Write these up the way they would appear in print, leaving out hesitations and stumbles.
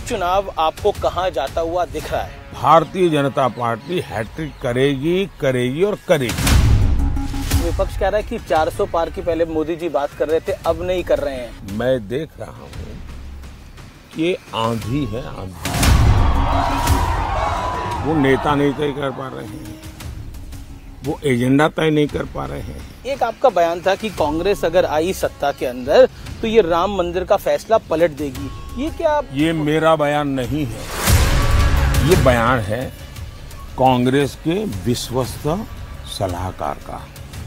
चुनाव आपको कहां जाता हुआ दिख रहा है? भारतीय जनता पार्टी हैट्रिक करेगी और करेगी। विपक्ष कह रहा है कि 400 पार की पहले मोदी जी बात कर रहे थे, अब नहीं कर रहे हैं। मैं देख रहा हूं कि ये आंधी है, आंधी। वो नेता नहीं तय कर पा रहे हैं, वो एजेंडा तय नहीं कर पा रहे हैं। एक आपका बयान था कि कांग्रेस अगर आई सत्ता के अंदर तो ये राम मंदिर का फैसला पलट देगी। ये क्या आप... ये मेरा बयान नहीं है, ये बयान है कांग्रेस के विश्वस्त सलाहकार का,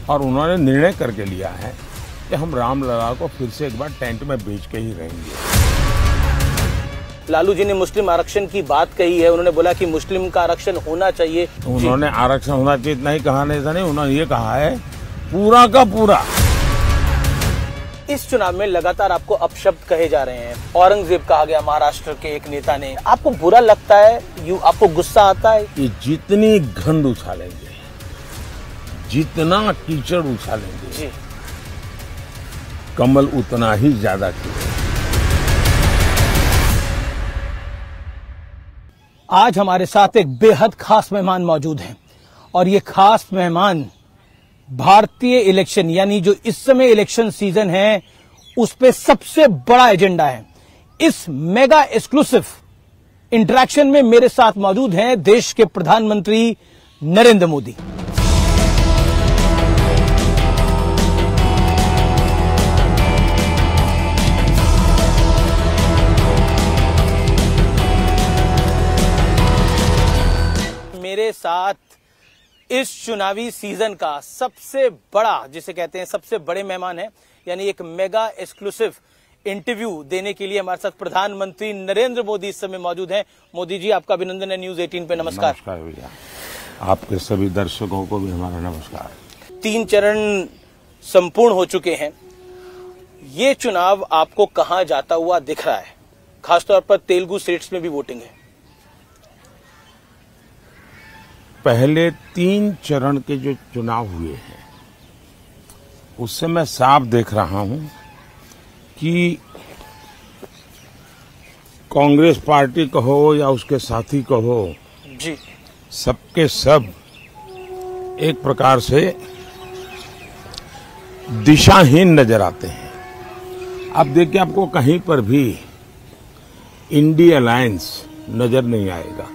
और उन्होंने निर्णय करके लिया है कि हम रामलला को फिर से एक बार टेंट में बेच के ही रहेंगे। लालू जी ने मुस्लिम आरक्षण की बात कही है, उन्होंने बोला कि मुस्लिम का आरक्षण होना चाहिए। उन्होंने आरक्षण होना चाहिए इतना ही कहा नहीं, उन्होंने ये कहा है पूरा का पूरा। इस चुनाव में लगातार आपको अपशब्द कहे जा रहे हैं। औरंगजेब कहा गया महाराष्ट्र के एक नेता ने। आपको बुरा लगता है? आपको गुस्सा आता है? कि जितनी गंद उछालेंगे, जितना कीचड़ उछालेंगे जी, कमल उतना ही ज्यादा खिलेगा। आज हमारे साथ एक बेहद खास मेहमान मौजूद हैं, और ये खास मेहमान भारतीय इलेक्शन, यानी जो इस समय इलेक्शन सीजन है, उस पे सबसे बड़ा एजेंडा है। इस मेगा एक्सक्लूसिव इंटरेक्शन में मेरे साथ मौजूद हैं देश के प्रधानमंत्री नरेंद्र मोदी। मेरे साथ इस चुनावी सीजन का सबसे बड़ा, जिसे कहते हैं सबसे बड़े मेहमान है, यानी एक मेगा एक्सक्लूसिव इंटरव्यू देने के लिए हमारे साथ प्रधानमंत्री नरेंद्र मोदी इस समय मौजूद हैं। मोदी जी, आपका अभिनंदन है न्यूज 18 पे। नमस्कार। नमस्कार भैया, आपके सभी दर्शकों को भी हमारा नमस्कार। 3 चरण संपूर्ण हो चुके हैं। ये चुनाव आपको कहां जाता हुआ दिख रहा है? खासतौर पर तेलुगु स्टेट्स में भी वोटिंग है। पहले 3 चरण के जो चुनाव हुए हैं उससे मैं साफ देख रहा हूं कि कांग्रेस पार्टी कहो या उसके साथी कहो जी, सबके सब एक प्रकार से दिशाहीन नजर आते हैं। अब देखिए, आपको कहीं पर भी इंडी अलायंस नजर नहीं आएगा।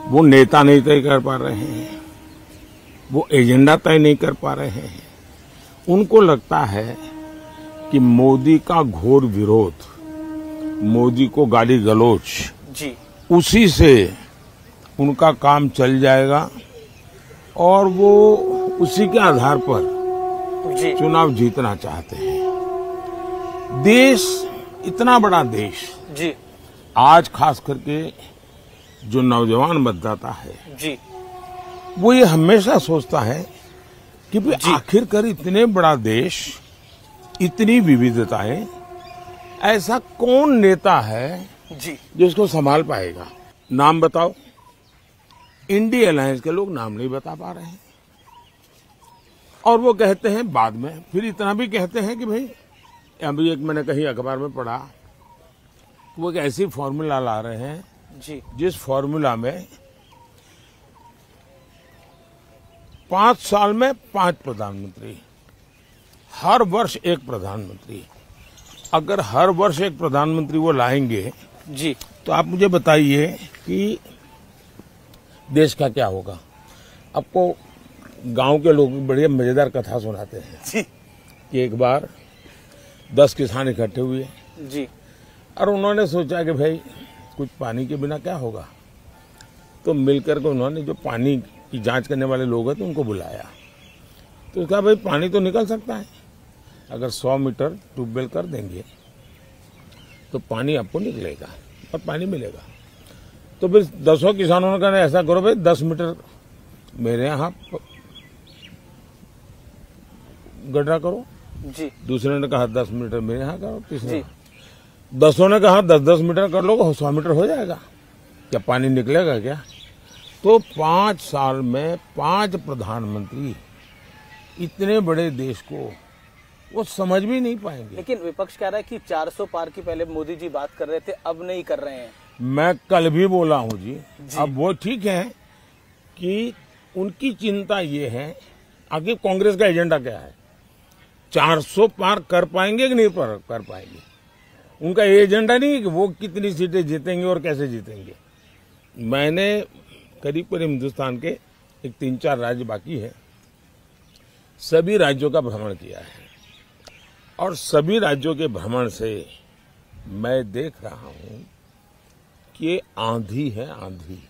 वो नेता नहीं तय कर पा रहे हैं, वो एजेंडा तय नहीं कर पा रहे हैं। उनको लगता है कि मोदी का घोर विरोध, मोदी को गाली गलौज जी, उसी से उनका काम चल जाएगा, और वो उसी के आधार पर जी, चुनाव जीतना चाहते हैं। देश, इतना बड़ा देश जी, आज खास करके जो नौजवान मतदाता है जी, वो ये हमेशा सोचता है कि आखिरकार इतने बड़ा देश, इतनी विविधताएं, ऐसा कौन नेता है जी, जो इसको संभाल पाएगा? नाम बताओ। इंडी अलायंस के लोग नाम नहीं बता पा रहे हैं, और वो कहते हैं बाद में, फिर इतना भी कहते हैं कि भाई, अभी एक मैंने कहीं अखबार में पढ़ा, वो एक ऐसी फॉर्मूला ला रहे हैं जी, जिस फॉर्मूला में 5 साल में 5 प्रधानमंत्री, हर वर्ष एक प्रधानमंत्री। अगर हर वर्ष एक प्रधानमंत्री वो लाएंगे जी, तो आप मुझे बताइए कि देश का क्या होगा? आपको गांव के लोग बड़ी मजेदार कथा सुनाते हैं जी, कि एक बार 10 किसान इकट्ठे हुए जी, और उन्होंने सोचा कि भाई कुछ पानी के बिना क्या होगा, तो मिलकर के उन्होंने जो पानी की जांच करने वाले लोग हैं तो उनको बुलाया। तो कहा भाई पानी तो निकल सकता है, अगर 100 मीटर ट्यूबवेल कर देंगे तो पानी आपको निकलेगा और पानी मिलेगा। तो फिर 10 किसानों ने कहा ऐसा करो भाई 10 मीटर मेरे यहाँ गड्ढा करो जी, दूसरे ने कहा 10 मीटर मेरे यहाँ करो, तीसरे 10 ने कहा 10-10 मीटर कर लो, 100 मीटर हो जाएगा, क्या पानी निकलेगा क्या? तो 5 साल में 5 प्रधानमंत्री इतने बड़े देश को वो समझ भी नहीं पाएंगे। लेकिन विपक्ष कह रहा है कि 400 पार की पहले मोदी जी बात कर रहे थे, अब नहीं कर रहे हैं। मैं कल भी बोला हूं जी। अब वो ठीक है कि उनकी चिंता ये है, आगे कांग्रेस का एजेंडा क्या है, 400 पार कर पाएंगे कि नहीं कर पाएंगे। उनका एजेंडा नहीं है कि वो कितनी सीटें जीतेंगे और कैसे जीतेंगे। मैंने करीब करीब हिंदुस्तान के एक 3-4 राज्य बाकी है, सभी राज्यों का भ्रमण किया है और सभी राज्यों के भ्रमण से मैं देख रहा हूं कि ये आंधी है, आंधी,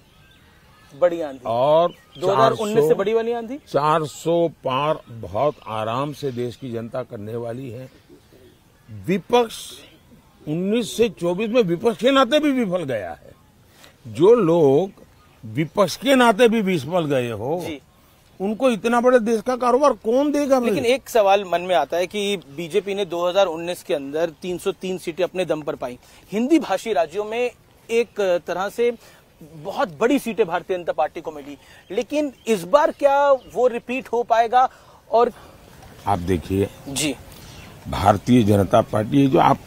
बड़ी आंधी। और 2019 से बड़ी वाली आंधी 400 पार बहुत आराम से देश की जनता करने वाली है। विपक्ष 19 से 24 में विपक्ष के नाते भी विफल गया है। जो लोग विपक्ष के नाते भी विफल गए हो जी, उनको इतना बड़े देश का कारोबार कौन देगा। लेकिन एक सवाल मन में आता है कि बीजेपी ने 2019 के अंदर 303 सीटें अपने दम पर पाई। हिंदी भाषी राज्यों में एक तरह से बहुत बड़ी सीटें भारतीय जनता पार्टी को मिली, लेकिन इस बार क्या वो रिपीट हो पाएगा? और आप देखिए जी, भारतीय जनता पार्टी, जो आप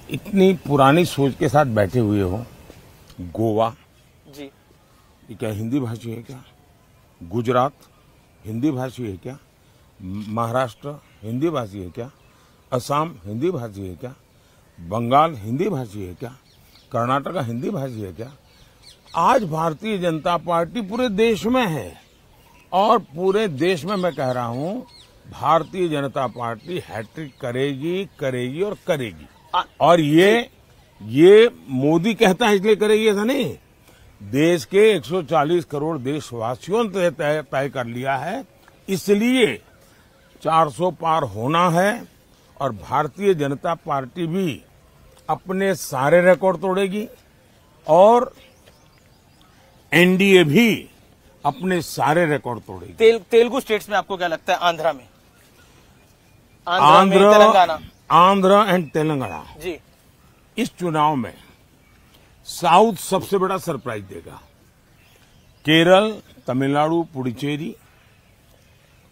इतनी पुरानी सोच के साथ बैठे हुए हो, गोवा जी, ये क्या हिंदी भाषी है क्या? गुजरात हिंदी भाषी है क्या? महाराष्ट्र हिंदी भाषी है क्या? असम हिंदी भाषी है क्या? बंगाल हिंदी भाषी है क्या? कर्नाटक हिंदी भाषी है क्या? आज भारतीय जनता पार्टी पूरे देश में है और पूरे देश में मैं कह रहा हूं भारतीय जनता पार्टी हैट्रिक करेगी, करेगी और करेगी। और ये मोदी कहता है इसलिए करेगी ऐसा नहीं, देश के 140 करोड़ देशवासियों ने तय कर लिया है, इसलिए 400 पार होना है। और भारतीय जनता पार्टी भी अपने सारे रिकॉर्ड तोड़ेगी और एनडीए भी अपने सारे रिकॉर्ड तोड़ेगी। तेलुगु स्टेट्स में आपको क्या लगता है? आंध्रा में, तेलंगाना, आंध्र एंड तेलंगाना जी, इस चुनाव में साउथ सबसे बड़ा सरप्राइज देगा। केरल, तमिलनाडु, पुडुचेरी,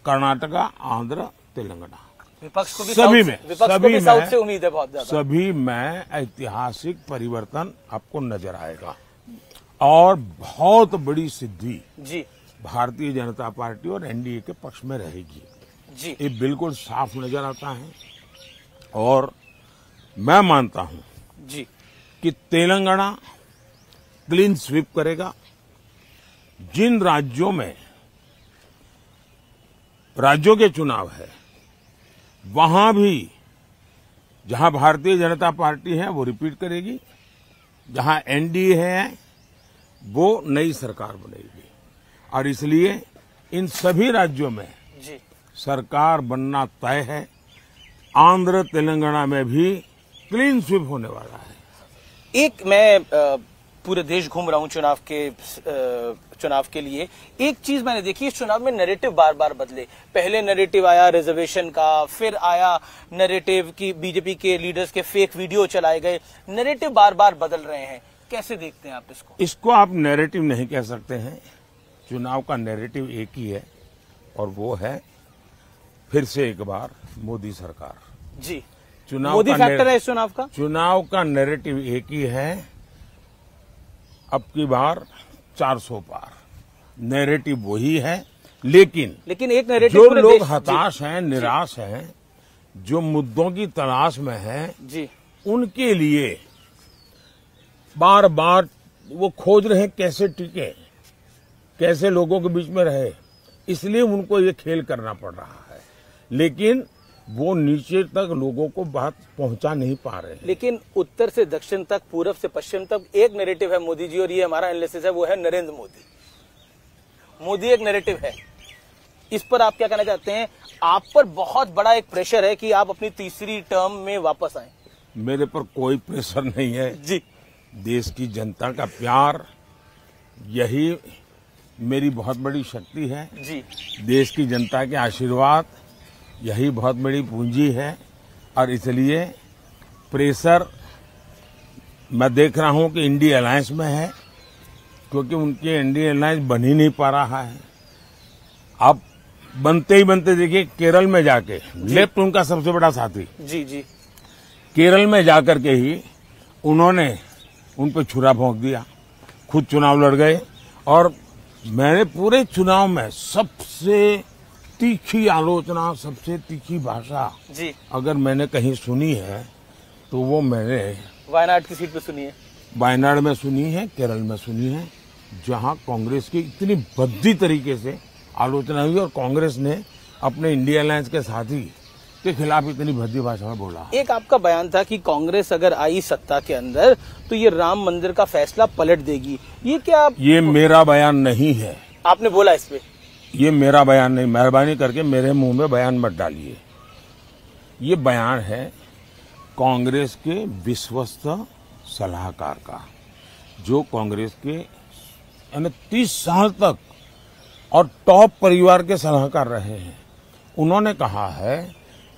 कर्नाटका, आंध्र, तेलंगाना, विपक्ष को भी सभी में साउथ से उम्मीद है बहुत ज्यादा। सभी में ऐतिहासिक परिवर्तन आपको नजर आएगा और बहुत बड़ी सिद्धि जी भारतीय जनता पार्टी और एनडीए के पक्ष में रहेगी जी। ये बिल्कुल साफ नजर आता है। और मैं मानता हूं जी कि तेलंगाना क्लीन स्वीप करेगा। जिन राज्यों में राज्यों के चुनाव है वहां भी जहां भारतीय जनता पार्टी है वो रिपीट करेगी, जहां एनडीए है वो नई सरकार बनेगी। और इसलिए इन सभी राज्यों में जी सरकार बनना तय है। आंध्र तेलंगाना में भी क्लीन स्वीप होने वाला है। एक मैं पूरे देश घूम रहा हूं चुनाव के लिए। एक चीज मैंने देखी, इस चुनाव में नैरेटिव बार बार बदले। पहले नैरेटिव आया रिजर्वेशन का, फिर आया नैरेटिव की बीजेपी के लीडर्स के फेक वीडियो चलाए गए। नैरेटिव बार बार बदल रहे हैं, कैसे देखते हैं आप इसको? इसको आप नैरेटिव नहीं कह सकते हैं। चुनाव का नैरेटिव एक ही है और वो है फिर से एक बार मोदी सरकार। जी, चुनाव मोदी का फैक्टर है इस चुनाव का। चुनाव का नैरेटिव एक ही है, अब की बार 400 पार। नैरेटिव वही है, लेकिन एक नैरेटिव जो लोग हताश हैं, निराश हैं, जो मुद्दों की तलाश में हैं, जी, उनके लिए बार बार वो खोज रहे हैं कैसे टिके, कैसे लोगों के बीच में रहे, इसलिए उनको ये खेल करना पड़ रहा है। लेकिन वो नीचे तक लोगों को बात पहुंचा नहीं पा रहे हैं। लेकिन उत्तर से दक्षिण तक, पूरब से पश्चिम तक एक नैरेटिव है मोदी जी, और ये हमारा एनालिसिस है, वो है नरेंद्र मोदी। मोदी एक नैरेटिव है। इस पर आप क्या कहना चाहते हैं? आप पर बहुत बड़ा एक प्रेशर है कि आप अपनी तीसरी टर्म में वापस आए। मेरे पर कोई प्रेशर नहीं है जी, देश की जनता का प्यार, यही मेरी बहुत बड़ी शक्ति है जी। देश की जनता के आशीर्वाद यही बहुत बड़ी पूंजी है। और इसलिए प्रेशर मैं देख रहा हूं कि इंडिया अलायंस में है, क्योंकि उनके इंडिया अलायंस बन ही नहीं पा रहा है। अब बनते ही बनते देखिए केरल में जाके लेफ्ट उनका सबसे बड़ा साथी, जी जी, केरल में जाकर के ही उन्होंने उन पर छुरा भोंक दिया, खुद चुनाव लड़ गए। और मैंने पूरे चुनाव में सबसे तीखी आलोचना, सबसे तीखी भाषा जी, अगर मैंने कहीं सुनी है तो वो मैंने वायनाड की सीट पे सुनी है, वायनाड में सुनी है, केरल में सुनी है, जहां कांग्रेस की इतनी भद्दी तरीके से आलोचना हुई और कांग्रेस ने अपने इंडिया अलायंस के साथी के खिलाफ इतनी भद्दी भाषा में बोला। एक आपका बयान था कि कांग्रेस अगर आई सत्ता के अंदर तो ये राम मंदिर का फैसला पलट देगी, ये क्या ये मेरा बयान नहीं है। आपने बोला इस पे? ये मेरा बयान नहीं, मेहरबानी करके मेरे मुंह में बयान मत डालिए। ये बयान है कांग्रेस के विश्वस्त सलाहकार का, जो कांग्रेस के 30 साल तक और टॉप परिवार के सलाहकार रहे हैं। उन्होंने कहा है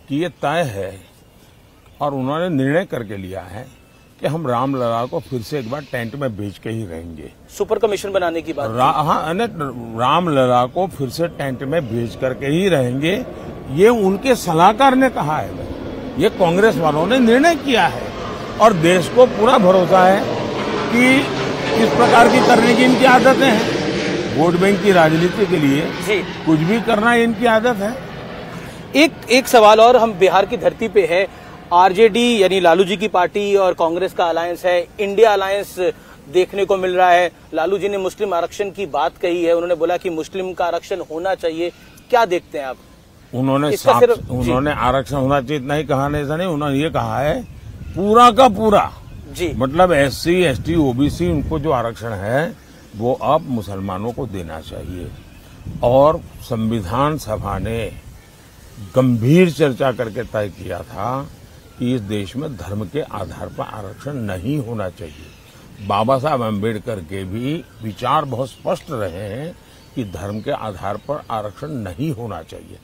कि ये तय है और उन्होंने निर्णय करके लिया है कि हम रामलला को फिर से एक बार टेंट में बेच के ही रहेंगे। सुपर कमीशन बनाने की बात हाँ, रामलला को फिर से टेंट में बेच करके ही रहेंगे, ये उनके सलाहकार ने कहा है। ये कांग्रेस वालों ने निर्णय किया है और देश को पूरा भरोसा है कि किस प्रकार की करने की इनकी आदतें हैं। वोट बैंक की राजनीति के लिए जी कुछ भी करना इनकी आदत है। एक सवाल और, हम बिहार की धरती पे है, आरजेडी यानी लालू जी की पार्टी और कांग्रेस का अलायंस है, इंडिया अलायंस देखने को मिल रहा है। लालू जी ने मुस्लिम आरक्षण की बात कही है, उन्होंने बोला कि मुस्लिम का आरक्षण होना चाहिए, क्या देखते हैं आप? उन्होंने आरक्षण होना चाहिए इतना ही कहा नहीं, ऐसा नहीं, उन्होंने ये कहा है पूरा का पूरा जी, मतलब SC, ST, OBC उनको जो आरक्षण है वो अब मुसलमानों को देना चाहिए। और संविधान सभा ने गंभीर चर्चा करके तय किया था कि इस देश में धर्म के आधार पर आरक्षण नहीं होना चाहिए। बाबा साहब अम्बेडकर के भी विचार बहुत स्पष्ट रहे हैं कि धर्म के आधार पर आरक्षण नहीं होना चाहिए।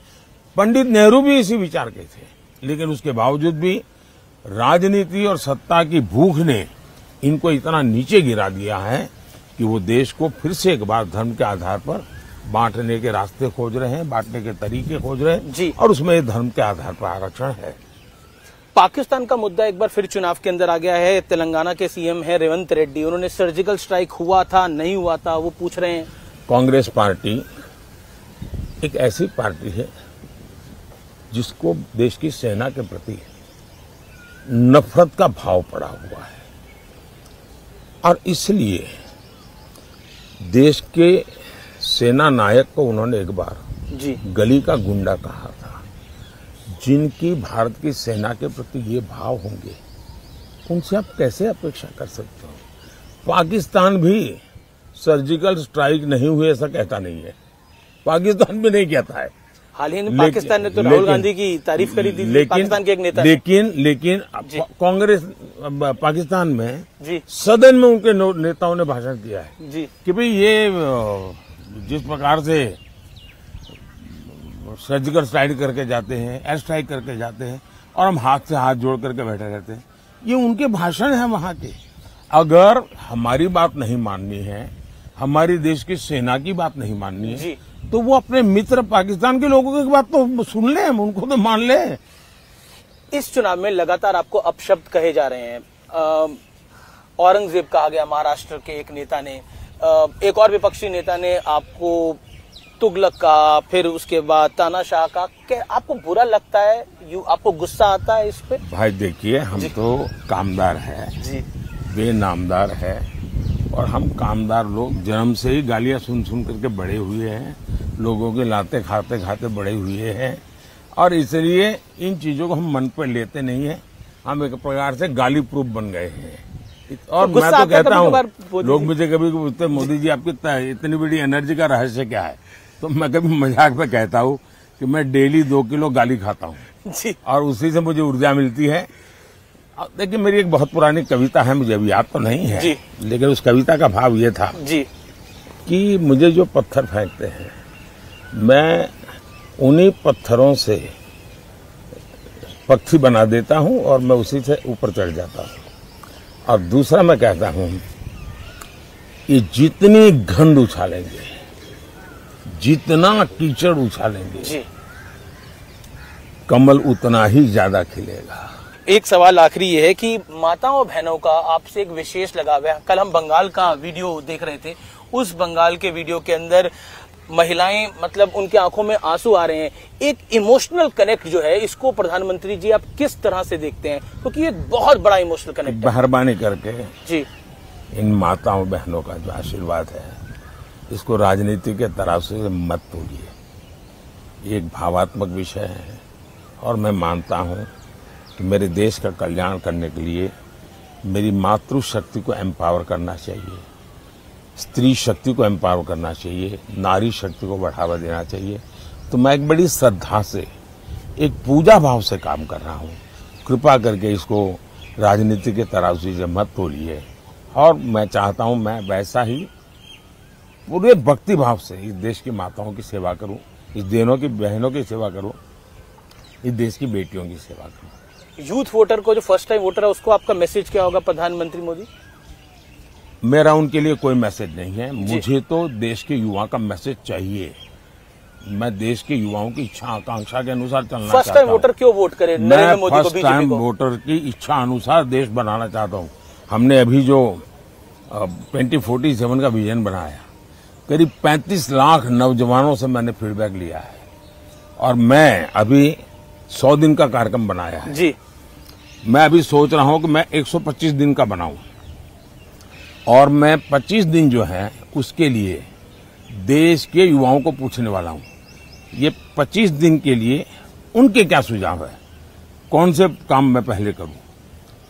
पंडित नेहरू भी इसी विचार के थे, लेकिन उसके बावजूद भी राजनीति और सत्ता की भूख ने इनको इतना नीचे गिरा दिया है कि वो देश को फिर से एक बार धर्म के आधार पर बांटने के रास्ते खोज रहे हैं, बांटने के तरीके खोज रहे हैं जी। और उसमें धर्म के आधार पर आरक्षण है। पाकिस्तान का मुद्दा एक बार फिर चुनाव के अंदर आ गया है। तेलंगाना के सीएम है रेवंत रेड्डी, उन्होंने सर्जिकल स्ट्राइक हुआ था नहीं हुआ था वो पूछ रहे हैं। कांग्रेस पार्टी एक ऐसी पार्टी है जिसको देश की सेना के प्रति नफरत का भाव पड़ा हुआ है और इसलिए देश के सेना नायक को उन्होंने एक बार जी गली का गुंडा कहा था। जिनकी भारत की सेना के प्रति ये भाव होंगे उनसे आप कैसे अपेक्षा कर सकते हो? पाकिस्तान भी सर्जिकल स्ट्राइक नहीं हुए ऐसा कहता नहीं है, पाकिस्तान भी नहीं कहता है। हाल ही में पाकिस्तान ने तो राहुल गांधी की तारीफ करी थी, पाकिस्तान के एक नेता ने। लेकिन कांग्रेस पाकिस्तान में जी सदन में उनके नेताओं ने भाषण किया है जी कि भाई ये जिस प्रकार से सर्जिकल स्ट्राइक करके जाते हैं, एयर स्ट्राइक करके जाते हैं और हम हाथ से हाथ जोड़ करके बैठे रहते हैं, ये उनके भाषण है वहां के। अगर हमारी बात नहीं माननी है, हमारी देश की सेना की बात नहीं माननी है, तो वो अपने मित्र पाकिस्तान के लोगों की बात तो सुन ले, उनको तो मान ले। इस चुनाव में लगातार आपको अपशब्द कहे जा रहे हैं। औरंगजेब कहा गया महाराष्ट्र के एक नेता ने, एक और विपक्षी नेता ने आपको तुगलक कहा, फिर उसके बाद तानाशाह का। क्या आपको बुरा लगता है, आपको गुस्सा आता है इस पे? भाई देखिए, हम तो कामदार है जी, बेनामदार है और हम कामदार लोग जन्म से ही गालियां सुन सुन करके बड़े हुए हैं, लोगों के लाते खाते खाते बड़े हुए हैं और इसलिए इन चीजों को हम मन पर लेते नहीं है। हम एक प्रकार से गाली प्रूफ बन गए हैं। और तो मैं तो कहता हूँ, लोग मुझे कभी पूछते मोदी जी आपकी इतनी बड़ी एनर्जी का रहस्य क्या है, तो मैं कभी मजाक में कहता हूँ कि मैं डेली 2 किलो गाली खाता हूँ और उसी से मुझे ऊर्जा मिलती है। देखिए, मेरी एक बहुत पुरानी कविता है, मुझे अभी याद तो नहीं है जी, लेकिन उस कविता का भाव ये था जी कि मुझे जो पत्थर फेंकते हैं, मैं उन्हीं पत्थरों से पक्षी बना देता हूं और मैं उसी से ऊपर चढ़ जाता हूं। और दूसरा मैं कहता हूं कि जितनी गंध उछालेंगे, जितना कीचड़ उछालेंगे जी, कमल उतना ही ज्यादा खिलेगा। एक सवाल आखिरी ये है कि माताओं और बहनों का आपसे एक विशेष लगाव है। कल हम बंगाल का वीडियो देख रहे थे, उस बंगाल के वीडियो के अंदर महिलाएं, मतलब उनके आंखों में आंसू आ रहे हैं। एक इमोशनल कनेक्ट जो है, इसको प्रधानमंत्री जी आप किस तरह से देखते हैं? क्योंकि ये बहुत बड़ा इमोशनल कनेक्ट है। मेहरबानी करके जी, इन माताओं बहनों का जो आशीर्वाद है, इसको राजनीति के तरफ से मत तोड़िए। ये एक भावात्मक विषय है और मैं मानता हूं कि मेरे देश का कल्याण करने के लिए मेरी मातृशक्ति को एम्पावर करना चाहिए, स्त्री शक्ति को एम्पावर करना चाहिए, नारी शक्ति को बढ़ावा देना चाहिए। तो मैं एक बड़ी श्रद्धा से, एक पूजा भाव से काम कर रहा हूं। कृपा करके इसको राजनीति के तरफ से मत तोड़िए। और मैं चाहता हूं मैं वैसा ही पूरे भक्ति भाव से इस देश की माताओं की सेवा करूं, इस बहनों की सेवा करूं, इस देश की बेटियों की सेवा करूं। यूथ वोटर को, जो फर्स्ट टाइम वोटर है, उसको आपका मैसेज क्या होगा प्रधानमंत्री मोदी? मेरा उनके लिए कोई मैसेज नहीं है। मुझे तो देश के युवा का मैसेज चाहिए। मैं देश के युवाओं की इच्छा आकांक्षा के अनुसार चलना चाहता हूं। फर्स्ट टाइम वोटर क्यों वोट करे नरेंद्र मोदी को, फर्स्ट बीजेपी टाइम को? वोटर की इच्छा अनुसार देश बनाना चाहता हूं। हमने अभी जो 2047 का विजन बनाया, करीब 35 लाख नौजवानों से मैंने फीडबैक लिया है और मैं अभी 100 दिन का कार्यक्रम बनाया है जी। मैं अभी सोच रहा हूं कि मैं 125 दिन का बनाऊं और मैं 25 दिन जो है उसके लिए देश के युवाओं को पूछने वाला हूं। ये 25 दिन के लिए उनके क्या सुझाव है, कौन से काम मैं पहले करूं।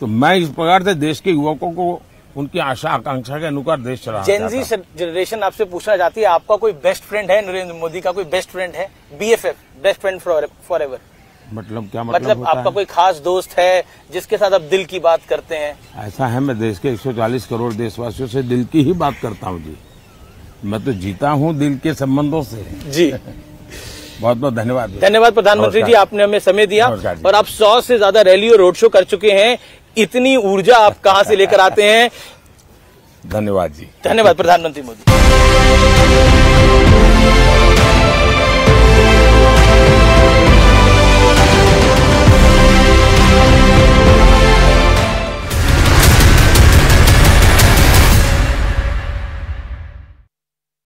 तो मैं इस प्रकार से देश के युवकों को उनकी आशा आकांक्षा के अनुसार देश चलाना चाहता हूं। जेन जी जनरेशन आपसे पूछना चाहती है, आपका कोई बेस्ट फ्रेंड है? नरेंद्र मोदी का कोई बेस्ट फ्रेंड है? BFF, best friend for ever. मतलब क्या मतलब आपका कोई खास दोस्त है जिसके साथ आप दिल की बात करते हैं? ऐसा है, मैं देश के 140 करोड़ देशवासियों से दिल की ही बात करता हूं जी। मैं तो जीता हूं दिल के संबंधों से जी। बहुत बहुत धन्यवाद। धन्यवाद प्रधानमंत्री जी, आपने हमें समय दिया। और आप 100 से ज्यादा रैली और रोड शो कर चुके हैं। इतनी ऊर्जा आप कहां से लेकर आते हैं? धन्यवाद जी। धन्यवाद प्रधानमंत्री मोदी।